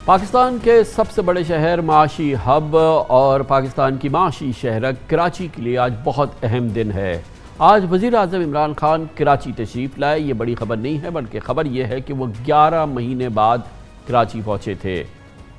پاکستان کے سب سے بڑے شہر، معاشی ہب اور پاکستان کی معاشی شہرک کراچی کے لیے آج بہت اہم دن ہے۔ آج وزیر اعظم عمران خان کراچی تشریف لائے۔ یہ بڑی خبر نہیں ہے بلکہ خبر یہ ہے کہ وہ 11 مہینے بعد کراچی پہنچے تھے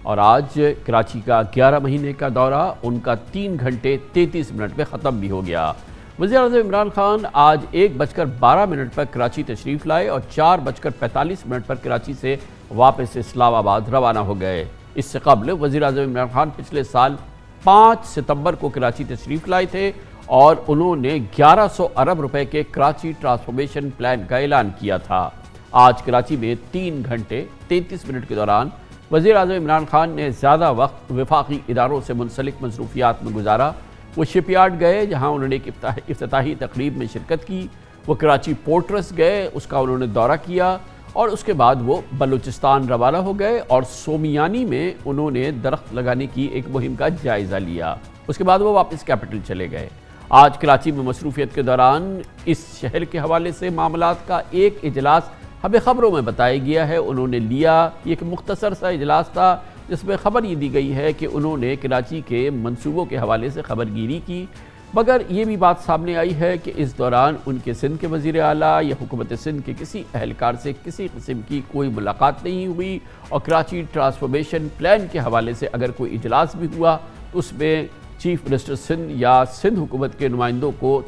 اور آج کراچی کا 11 مہینے کا دورہ ان کا 3 گھنٹے 33 منٹ میں ختم بھی ہو گیا۔ وزیر اعظم عمران خان آج 1:12 پر کراچی تشریف لائے اور 4:45 پر کراچی سے واپس اسلام آباد روانہ ہو گئے۔ اس سے قبل وزیر اعظم عمران خان پچھلے سال 5 ستمبر کو کراچی تشریف لائے تھے اور انہوں نے 1100 ارب روپے کے کراچی ٹرانسفارمیشن پلان کا اعلان کیا تھا۔ آج کراچی میں 3 گھنٹے 33 منٹ کے دوران وزیر اعظم عمران خان نے زیادہ وقت وفاقی اداروں سے منسلک مصروفیات میں گزارا۔ وہ شپ یارڈ گئے جہاں انہوں نے ایک افتتاحی تقریب میں شرکت کی۔ وہ کراچی پورٹ ٹرسٹ گئے، اس کا انہوں نے دورہ کیا اور اس کے بعد وہ بلوچستان روانہ ہو گئے اور سومیانی میں انہوں نے درخت لگانے کی ایک مہم کا جائزہ لیا۔ اس کے بعد وہ واپس کیپٹل چلے گئے۔ آج کراچی میں مصروفیت کے دوران اس شہر کے حوالے سے معاملات کا ایک اجلاس ہمیں خبروں میں بتایا گیا ہے انہوں نے لیا۔ یہ ایک مختصر سا اجلاس تھا جس میں خبر یہ دی گئی ہے کہ انہوں نے کراچی کے منصوبوں کے حوالے سے خبر گیری کی، مگر یہ بھی بات سامنے آئی ہے کہ اس دوران ان کے سندھ کے وزیر اعلیٰ یا حکومت سندھ کے کسی اہلکار سے کسی قسم کی کوئی ملاقات نہیں ہوئی اور کراچی ٹرانسفارمیشن پلان کے حوالے سے اگر کوئی اجلاس بھی ہوا تو اس میں چیف منسٹر سندھ یا سندھ حکومت کے نمائندوں کو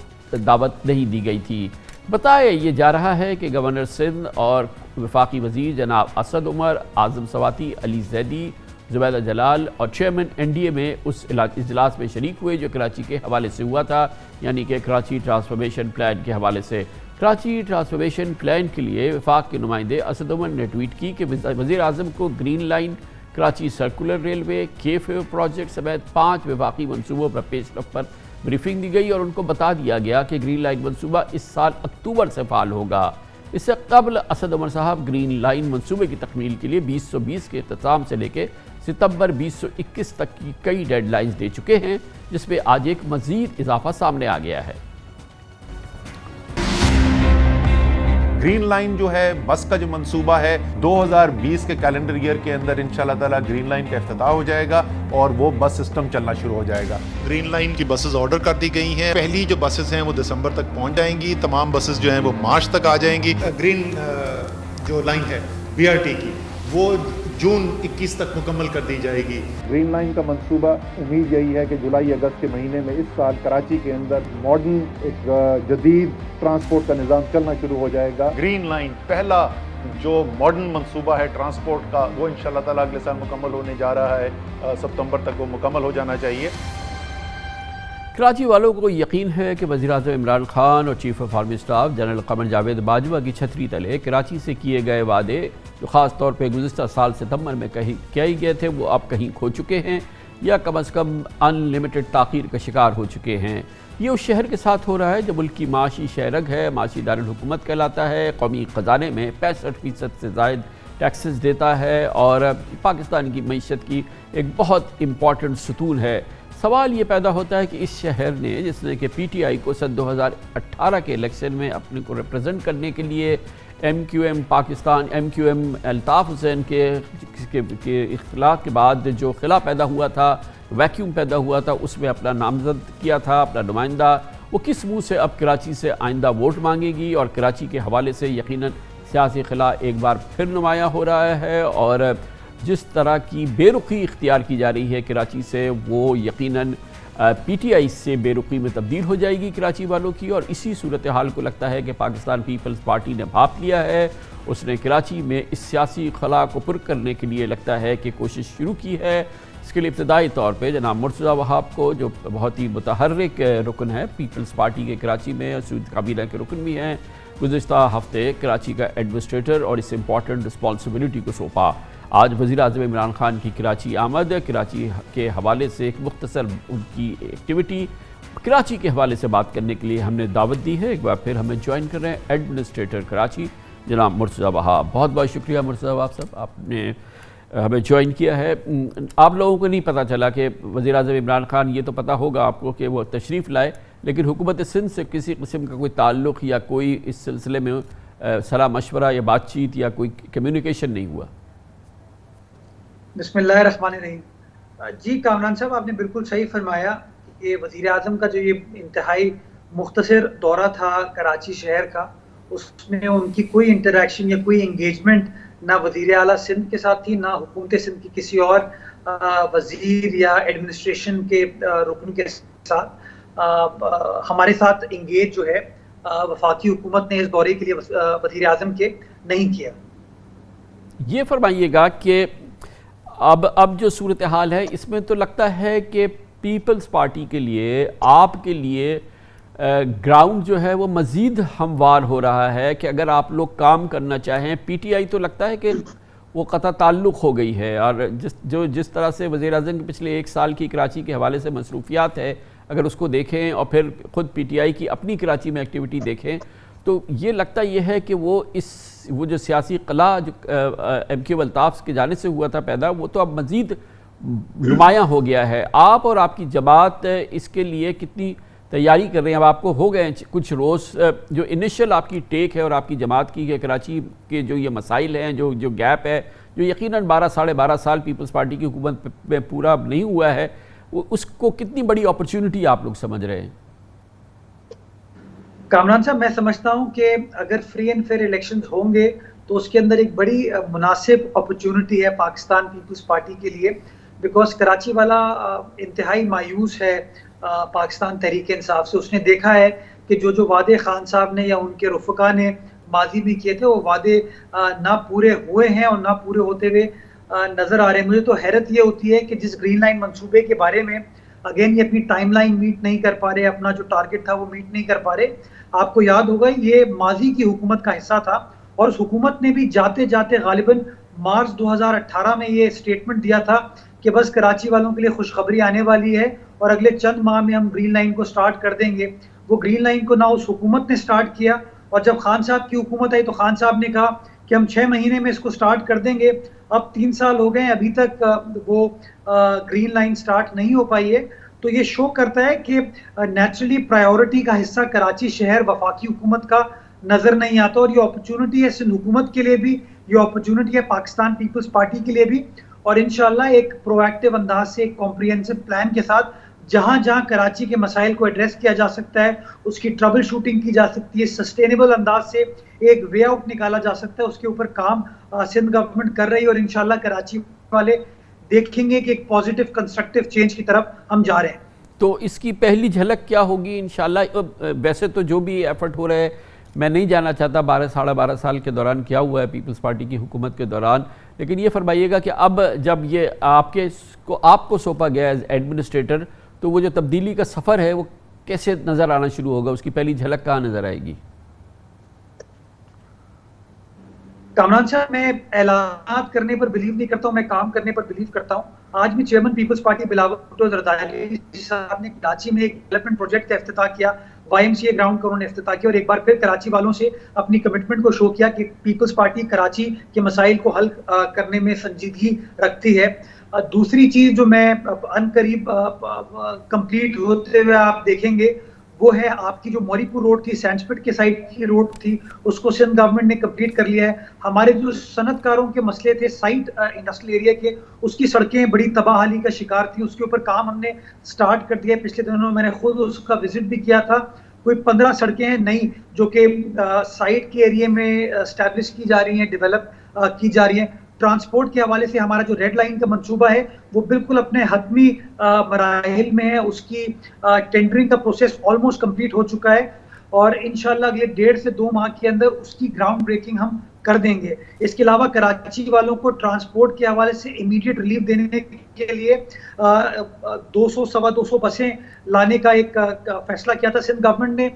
دعوت نہیں دی گئی تھی۔ بتایا یہ جا رہا ہے کہ گورنر سندھ اور وفاقی وزیر جناب اسد عمر، اعظم سواتی، علی زیدی، زبیدہ جلال اور چیئرمین این ڈی اے میں اس اجلاس میں شریک ہوئے جو کراچی کے حوالے سے ہوا تھا، یعنی کہ کراچی ٹرانسفارمیشن پلان کے حوالے سے۔ کراچی ٹرانسفارمیشن پلان کے لیے وفاق کے نمائندے اسد عمر نے ٹویٹ کی کہ وزیر اعظم کو green line, Karachi circular railway, کے پروجیکٹ سمیت 5 وفاقی منصوبوں پر پیش رفت پر بریفنگ دی گئی اور ان کو بتا دیا گیا کہ گرین لائن منصوبہ اس سال اکتوبر سے فعال ہوگا۔ اس سے قبل اسد عمر صاحب گرین لائن منصوبے کی تکمیل کے لیے 2020 کے اختتام سے لے کے ستمبر 2021 تک کی کئی ڈیڈ لائنز دے چکے ہیں، جس میں آج ایک مزید اضافہ سامنے آ گیا ہے۔ گرین لائن جو ہے بس کا جو منصوبہ ہے 2020 کے کیلنڈر ایئر کے اندر انشاءاللہ تعالیٰ گرین لائن کا افتتاح ہو جائے گا اور وہ بس سسٹم چلنا شروع ہو جائے گا۔ گرین لائن کی بسز آرڈر کر دی گئی ہیں۔ پہلی جو بسز ہیں وہ دسمبر تک پہنچ جائیں گی، تمام بسز جو ہیں وہ مارچ تک آ جائیں گی۔ گرین جو لائن ہے بی آر ٹی کی وہ جون 21 تک مکمل کر دی جائے گی۔ گرین لائن کا منصوبہ امید یہی ہے کہ جولائی اگست کے مہینے میں اس سال کراچی کے اندر ماڈرن ایک جدید ٹرانسپورٹ کا نظام چلنا شروع ہو جائے گا۔ گرین لائن پہلا جو ماڈرن منصوبہ ہے ٹرانسپورٹ کا وہ انشاءاللہ تعالیٰ اگلے سال مکمل ہونے جا رہا ہے، ستمبر تک وہ مکمل ہو جانا چاہیے۔ کراچی والوں کو یقین ہے کہ وزیر اعظم عمران خان اور chief of army staff general Qamar Javed Bajwa کی چھتری تلے کراچی سے کیے گئے وعدے جو خاص طور پہ گزشتہ سال ستمبر میں کیے گئے تھے وہ اب کہیں کھو چکے ہیں یا کم از کم ان لمیٹڈ تاخیر کا شکار ہو چکے ہیں۔ یہ اس شہر کے ساتھ ہو رہا ہے جو ملک کی معاشی شہرگ ہے، معاشی دارالحکومت کہلاتا ہے، قومی خزانے میں 65% سے زائد ٹیکسز دیتا ہے اور پاکستان کی معیشت کی ایک بہت امپورٹنٹ ستون ہے۔ سوال یہ پیدا ہوتا ہے کہ اس شہر نے جس نے کہ پی ٹی آئی کو سن 2018 کے الیکشن میں اپنے کو ریپرزنٹ کرنے کے لیے M Q M Altaf Hussain کے اختلاف کے بعد جو خلا پیدا ہوا تھا، ویکیوم پیدا ہوا تھا، اس میں اپنا نامزد کیا تھا اپنا نمائندہ، وہ کس منہ سے اب کراچی سے آئندہ ووٹ مانگے گی اور کراچی کے حوالے سے یقیناً سیاسی خلا ایک بار پھر نمایاں ہو رہا ہے اور جس طرح کی بے رخی اختیار کی جا رہی ہے کراچی سے وہ یقیناً پی ٹی آئی سے بے رخی میں تبدیل ہو جائے گی کراچی والوں کی، اور اسی صورتحال کو لگتا ہے کہ پاکستان پیپلز پارٹی نے بھاپ لیا ہے۔ اس نے کراچی میں اس سیاسی خلا کو پر کرنے کے لیے لگتا ہے کہ کوشش شروع کی ہے۔ اس کے لیے ابتدائی طور پہ جناب مرتضیٰ وہاب کو جو بہت ہی متحرک رکن ہے پیپلز پارٹی کے کراچی میں، سعودی کابینہ کے رکن بھی ہیں، گزشتہ ہفتے کراچی کا ایڈمنسٹریٹر اور اس امپورٹنٹ رسپانسبلٹی کو سونپا۔ آج وزیر اعظم عمران خان کی کراچی آمد، کراچی کے حوالے سے ایک مختصر ان کی ایکٹیویٹی کراچی کے حوالے سے بات کرنے کے لیے ہم نے دعوت دی ہے۔ ایک بار پھر ہمیں جوائن کر رہے ہیں ایڈمنسٹریٹر کراچی جناب مرتضیٰ وہاب۔ بہت بہت شکریہ مرتضیٰ وہاب صاحب، آپ نے ہمیں جوائن کیا ہے۔ آپ لوگوں کو نہیں پتہ چلا کہ وزیر اعظم عمران خان، یہ تو پتہ ہوگا آپ کو کہ وہ تشریف لائے، لیکن حکومت سندھ سے کسی قسم کا کوئی تعلق یا کوئی اس سلسلے میں صلاح مشورہ یا بات چیت یا کوئی کمیونیکیشن نہیں ہوا؟ بسم اللہ الرحمن الرحیم. جی کامران صاحب، آپ نے بالکل صحیح فرمایا کہ وزیر اعظم کا جو یہ انتہائی مختصر دورہ تھا کراچی شہر کا، اس میں ان کی کوئی انٹریکشن یا کوئی انگیجمنٹ نہ وزیر اعلیٰ سندھ کے ساتھ تھی، نہ حکومت سندھ کی کسی اور وزیر یا ایڈمنسٹریشن کے رکن کے ساتھ. ہمارے ساتھ انگیج جو ہے وفاقی حکومت نے اس دورے کے لیے وزیر اعظم کے نہیں کیا. یہ فرمائیے گا کہ اب جو صورتحال ہے اس میں تو لگتا ہے کہ پیپلز پارٹی کے لیے، آپ کے لیے گراؤنڈ جو ہے وہ مزید ہموار ہو رہا ہے کہ اگر آپ لوگ کام کرنا چاہیں، پی ٹی آئی تو لگتا ہے کہ وہ قطع تعلق ہو گئی ہے، اور جس طرح سے وزیر اعظم کے پچھلے 1 سال کی کراچی کے حوالے سے مصروفیات ہے، اگر اس کو دیکھیں اور پھر خود پی ٹی آئی کی اپنی کراچی میں ایکٹیویٹی دیکھیں تو یہ لگتا یہ ہے کہ وہ جو سیاسی قلعہ جو ایم کیو الطاف کی جانب سے ہوا تھا پیدا، وہ تو اب مزید نمایاں ہو گیا ہے. آپ اور آپ کی جماعت اس کے لیے کتنی تیاری کر رہے ہیں؟ اب آپ کو ہو گئے کچھ روز، جو انیشل آپ کی ٹیک ہے اور آپ کی جماعت کی کہ کراچی کے جو یہ مسائل ہیں، جو گیپ ہے، جو یقیناً 12-12.5 سال پیپلز پارٹی کی حکومت میں پورا نہیں ہوا ہے، اس کو کتنی بڑی اپرچونٹی آپ لوگ سمجھ رہے ہیں؟ کامران صاحب، میں سمجھتا ہوں کہ اگر فری اینڈ فیئر الیکشنز ہوں گے تو اس کے اندر ایک بڑی مناسب اپرچونٹی ہے پاکستان پیپلز پارٹی کے لیے، بیکاز کراچی والا انتہائی مایوس ہے پاکستان تحریک انصاف سے. اس نے دیکھا ہے کہ جو وعدے خان صاحب نے یا ان کے رفقا نے ماضی بھی کیے تھے، وہ وعدے نہ پورے ہوئے ہیں اور نہ پورے ہوتے ہوئے نظر آ رہے ہیں. مجھے تو حیرت یہ ہوتی ہے کہ جس گرین لائن منصوبے کے بارے میں اگین یہ اپنی ٹائم لائن میٹ نہیں کر پا رہے، اپنا جو ٹارگٹ تھا وہ میٹ نہیں کر پا رہے. آپ کو یاد ہوگا یہ ماضی کی حکومت کا حصہ تھا، اور اس حکومت نے بھی جاتے جاتے غالباً مارچ 2018 میں یہ سٹیٹمنٹ دیا تھا کہ بس کراچی والوں کے لیے خوشخبری آنے والی ہے اور اگلے چند ماہ میں ہم گرین لائن کو سٹارٹ کر دیں گے. وہ گرین لائن کو نہ اس حکومت نے سٹارٹ کیا، اور جب خان صاحب کی حکومت آئی تو خان صاحب نے کہا کہ ہم 6 مہینے میں اس کو سٹارٹ کر دیں گے. اب 3 سال ہو گئے ہیں، ابھی تک وہ گرین لائن سٹارٹ نہیں ہو پائی ہے. تو یہ شو کرتا ہے کہ نیچرلی پرائیورٹی کا حصہ کراچی شہر وفاقی حکومت کا نظر نہیں آتا، اور یہ اپرچونٹی ہے سندھ حکومت کے لیے بھی، یہ اپرچونٹی ہے پاکستان پیپلز پارٹی کے لیے بھی. اور انشاءاللہ ایک پرو ایکٹیو انداز سے، ایک کمپریہنسو پلان کے ساتھ جہاں جہاں کراچی کے مسائل کو ایڈریس کیا جا سکتا ہے، اس کی ٹربل شوٹنگ کی جا سکتی ہے، سسٹینیبل انداز سے ایک وے آؤٹ نکالا جا سکتا ہے، اس کے اوپر کام سندھ گورنمنٹ کر رہی ہے. اور انشاءاللہ کراچی والے دیکھیں گے کہ ایک پازیٹیو کنسٹرکٹیو چینج کی طرف ہم جا رہے ہیں. تو اس کی پہلی جھلک کیا ہوگی انشاءاللہ؟ ویسے تو جو بھی ایفرٹ ہو رہا ہے، میں نہیں جانا چاہتا 12-12.5 سال کے دوران کیا ہوا ہے پیپلز پارٹی کی حکومت کے دوران، لیکن یہ فرمائیے گا کہ اب جب یہ آپ کو سونپا گیا ایز ایڈمنسٹریٹر، تو وہ جو تبدیلی کا سفر ہے وہ کیسے نظر آنا شروع ہوگا؟ اس کی پہلی جھلک کہاں نظر آئے گی؟ کامران صاحب، میں اعلانات کرنے پر بلیو نہیں کرتا ہوں، میں کام کرنے پر بلیو کرتا ہوں. آج بھی چیئرمین پیپلز پارٹی بلاول بھٹو زرداری صاحب نے کراچی میں ایک ڈیولپمنٹ پروجیکٹ کا افتتاح کیا، Y M C A ground کا انہوں نے افتتاح کیا، اور ایک بار پھر کراچی والوں سے اپنی کمٹمنٹ کو شو کیا کہ پیپلز پارٹی کراچی کے مسائل کو حل کرنے میں سنجیدگی رکھتی ہے. دوسری چیز جو میں ان قریب کمپلیٹ ہوتے ہوئے آپ دیکھیں گے، وہ ہے آپ کی جو موری پور روڈ تھی، سینڈ سپٹ کے سائڈ کی روڈ تھی، اس کو سندھ گورنمنٹ نے کمپلیٹ کر لیا ہے. ہمارے جو صنعت کاروں کے مسئلے تھے سائٹ انڈسٹریل ایریا کے، اس کی سڑکیں بڑی تباہی کا شکار تھی، اس کے اوپر کام ہم نے سٹارٹ کر دیا. پچھلے دنوں میں نے خود اس کا وزٹ بھی کیا تھا. کوئی 15 سڑکیں ہیں نئی جو کہ سائٹ کے ایریا میں اسٹیبلش کی جا رہی ہیں، ڈیولپ کی جا رہی ہیں. ٹرانسپورٹ کے حوالے سے ہمارا جو ریڈ لائن کا منصوبہ ہے وہ بالکل اپنے حتمی مراحل میں ہے. اس کی ٹینڈرنگ کا پروسیس آلموسٹ کمپلیٹ ہو چکا ہے، اور انشاءاللہ اگلے 1.5 سے 2 ماہ کے اندر اس کی گراؤنڈ بریکنگ ہم کر دیں گے. اس کے علاوہ کراچی والوں کو ٹرانسپورٹ کے حوالے سے امیڈیٹ ریلیف دینے کے لیے 200-250 بسیں لانے کا ایک فیصلہ کیا تھا سندھ گورنمنٹ نے.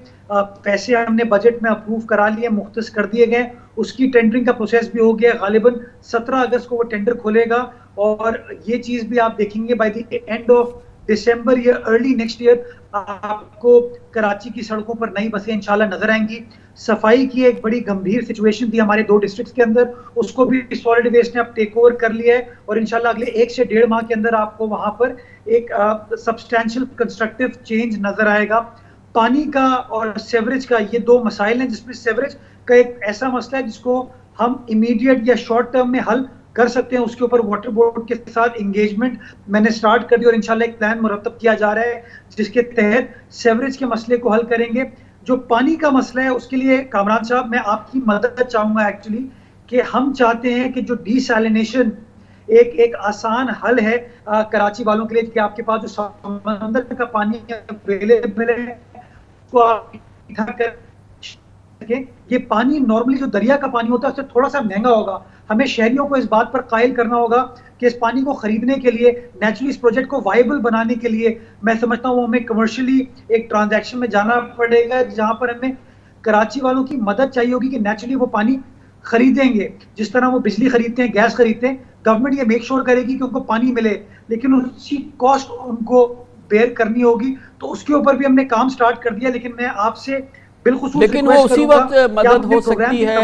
پیسے ہم نے بجٹ میں اپروو کرا لیے، مختص کر دیے گئے. اس کی ٹینڈرنگ کا پروسیس بھی ہو گیا. غالباً 17 اگست کو وہ ٹینڈر کھولے گا، اور یہ چیز بھی آپ دیکھیں گے بائی دی اینڈ آف دسمبر یا ارلی نیکسٹ ایئر آپ کو کراچی کی سڑکوں پر نئی بسیں انشاءاللہ نظر آئیں گی. صفائی کی ایک بڑی گمبھیر سچویشن تھی ہمارے 2 ڈسٹرکٹس کے اندر، اس کو بھی سالڈ ویسٹ نے اب ٹیک اوور کر لیا ہے، اور انشاءاللہ اگلے 1 سے 1.5 ماہ کے اندر آپ کو وہاں پر ایک سبسٹینشل کنسٹرکٹیو چینج نظر آئے گا. پانی کا اور سیوریج کا یہ 2 مسائل ہیں، جس میں سیوریج کا ایک ایسا مسئلہ ہے جس کو ہم امیڈیٹ یا شارٹ ٹرم میں حل کر سکتے ہیں اس کے اوپر واٹر بورڈ کے ساتھ انگیجمنٹ میں نے سٹارٹ کر دی اور انشاءاللہ ایک پلان مرتب کیا جا رہا ہے جس کے تحت سیوریج کے مسئلے کو حل کریں گے. جو پانی کا مسئلہ ہے اس کے لیے کامران صاحب میں آپ کی مدد چاہوں گا ایکچولی کہ ہم چاہتے ہیں کہ جو ڈی سیلینیشن ایک آسان حل ہے کراچی والوں کے لیے کہ آپ کے پاس جو سمندر کا پانی اویلیبل ہے اس کو آپ یہ پانی نارملی جو دریا کا پانی ہوتا ہے اس سے تھوڑا سا مہنگا ہوگا. ہمیں شہریوں کو اس بات پر قائل کرنا ہوگا کہ اس پانی کو خریدنے کے لیے نیچرلی اس پروجیکٹ کو وائبل بنانے کے لیے میں سمجھتا ہوں وہ ہمیں کمرشلی ایک ٹرانزیکشن میں جانا پڑے گا جہاں پر ہمیں کراچی والوں کی مدد چاہیے ہوگی کہ نیچرلی وہ پانی خریدیں گے جس طرح وہ بجلی خریدتے ہیں گیس خریدتے ہیں. گورنمنٹ یہ میک شور کرے گی کہ ان کو پانی ملے لیکن اس کی کاسٹ ان کو بیئر کرنی ہوگی. تو اس کے اوپر بھی ہم نے کام سٹارٹ کر دیا لیکن میں آپ سے لیکن وہ اسی وقت مدد ہو سکتی ہے.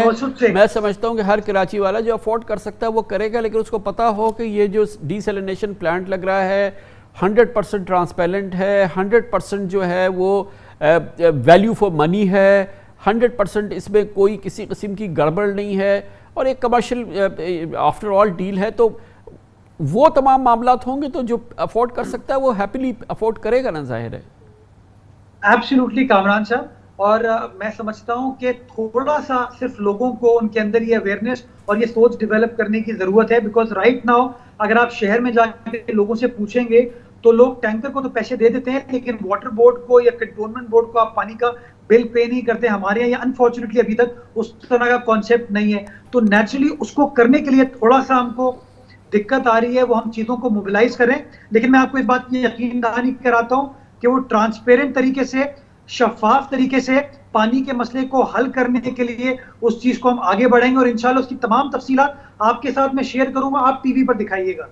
میں سمجھتا ہوں کہ ہر کراچی والا جو افورڈ کر سکتا ہے وہ کرے گا لیکن اس کو پتا ہو کہ یہ جو ڈی سیلینیشن پلانٹ لگ رہا ہے 100% ٹرانسپیرنٹ ہے, 100% جو ہے وہ ویلیو فار منی ہے, 100% اس میں کوئی کسی قسم کی گڑبڑ نہیں ہے اور ایک کمرشل آفٹر آل ڈیل ہے. تو وہ تمام معاملات ہوں گے تو جو افورڈ کر سکتا ہے وہ ہیپیلی افورڈ کرے گا نا, ظاہر ہے. ایبسلیوٹلی کامران صاحب, اور میں سمجھتا ہوں کہ تھوڑا سا صرف لوگوں کو ان کے اندر یہ اویئرنیس اور یہ سوچ ڈیولپ کرنے کی ضرورت ہے بیکاز رائٹ ناؤ اگر آپ شہر میں جا کے لوگوں سے پوچھیں گے تو لوگ ٹینکر کو تو پیسے دے دیتے ہیں لیکن واٹر بورڈ کو یا کنٹونمنٹ بورڈ کو آپ پانی کا بل پے نہیں کرتے. ہمارے یہاں انفارچونیٹلی ابھی تک اس طرح کا کانسیپٹ نہیں ہے. تو نیچرلی اس کو کرنے کے لیے تھوڑا سا ہم کو دقت آ رہی ہے, وہ ہم چیزوں کو موبلائز کریں. لیکن میں آپ کو اس بات کی یقین دہانی کراتا ہوں کہ وہ ٹرانسپیرنٹ طریقے سے شفاف طریقے سے پانی کے مسئلے کو حل کرنے کے لیے اس چیز کو ہم آگے بڑھیں گے اور انشاءاللہ اس کی تمام تفصیلات آپ کے ساتھ میں شیئر کروں گا, آپ ٹی وی پر دکھائیے گا.